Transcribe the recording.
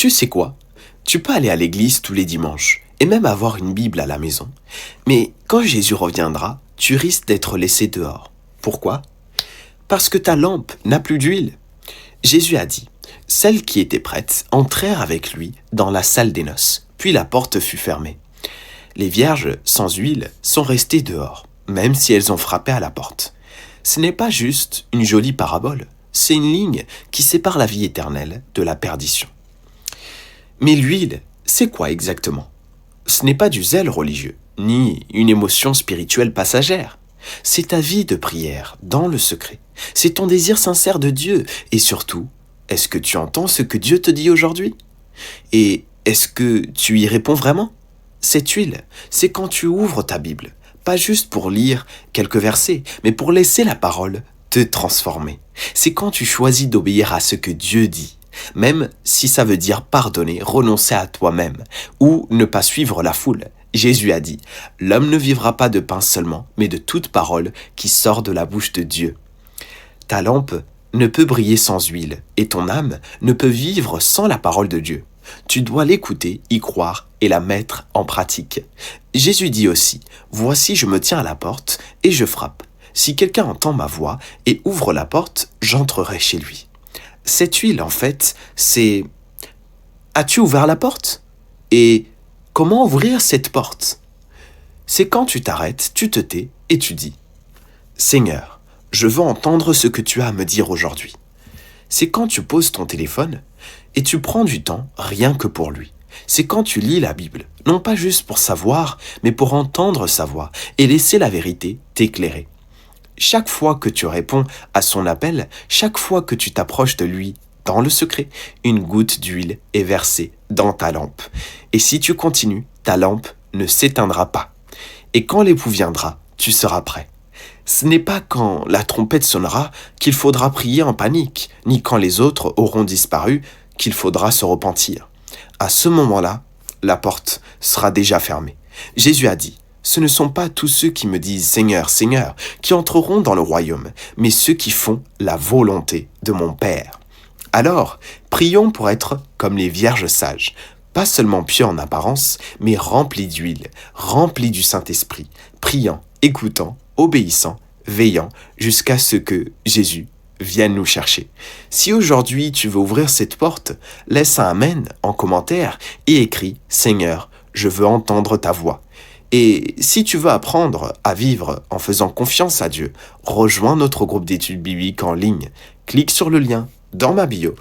Tu sais quoi? Tu peux aller à l'église tous les dimanches et même avoir une Bible à la maison. Mais quand Jésus reviendra, tu risques d'être laissé dehors. Pourquoi? Parce que ta lampe n'a plus d'huile. Jésus a dit, celles qui étaient prêtes entrèrent avec lui dans la salle des noces, puis la porte fut fermée. Les vierges sans huile sont restées dehors, même si elles ont frappé à la porte. Ce n'est pas juste une jolie parabole, c'est une ligne qui sépare la vie éternelle de la perdition. Mais l'huile, c'est quoi exactement? Ce n'est pas du zèle religieux, ni une émotion spirituelle passagère. C'est ta vie de prière, dans le secret. C'est ton désir sincère de Dieu. Et surtout, est-ce que tu entends ce que Dieu te dit aujourd'hui? Et est-ce que tu y réponds vraiment? Cette huile, c'est quand tu ouvres ta Bible, pas juste pour lire quelques versets, mais pour laisser la parole te transformer. C'est quand tu choisis d'obéir à ce que Dieu dit, même si ça veut dire pardonner, renoncer à toi-même, ou ne pas suivre la foule. Jésus a dit, « L'homme ne vivra pas de pain seulement, mais de toute parole qui sort de la bouche de Dieu. » Ta lampe ne peut briller sans huile, et ton âme ne peut vivre sans la parole de Dieu. Tu dois l'écouter, y croire et la mettre en pratique. Jésus dit aussi, « Voici, je me tiens à la porte et je frappe. Si quelqu'un entend ma voix et ouvre la porte, j'entrerai chez lui. » Cette huile, en fait, c'est « As-tu ouvert la porte ?» Et « Comment ouvrir cette porte ?» C'est quand tu t'arrêtes, tu te tais et tu dis « Seigneur, je veux entendre ce que tu as à me dire aujourd'hui. » C'est quand tu poses ton téléphone et tu prends du temps rien que pour lui. C'est quand tu lis la Bible, non pas juste pour savoir, mais pour entendre sa voix et laisser la vérité t'éclairer. Chaque fois que tu réponds à son appel, chaque fois que tu t'approches de lui dans le secret, une goutte d'huile est versée dans ta lampe. Et si tu continues, ta lampe ne s'éteindra pas. Et quand l'époux viendra, tu seras prêt. Ce n'est pas quand la trompette sonnera qu'il faudra prier en panique, ni quand les autres auront disparu qu'il faudra se repentir. À ce moment-là, la porte sera déjà fermée. Jésus a dit, « Ce ne sont pas tous ceux qui me disent « Seigneur, Seigneur » qui entreront dans le royaume, mais ceux qui font la volonté de mon Père. » Alors, prions pour être comme les vierges sages, pas seulement pieux en apparence, mais remplis d'huile, remplis du Saint-Esprit, priant, écoutant, obéissant, veillant, jusqu'à ce que Jésus vienne nous chercher. Si aujourd'hui tu veux ouvrir cette porte, laisse un Amen en commentaire et écris « Seigneur, je veux entendre ta voix ». Et si tu veux apprendre à vivre en faisant confiance à Dieu, rejoins notre groupe d'études bibliques en ligne. Clique sur le lien dans ma bio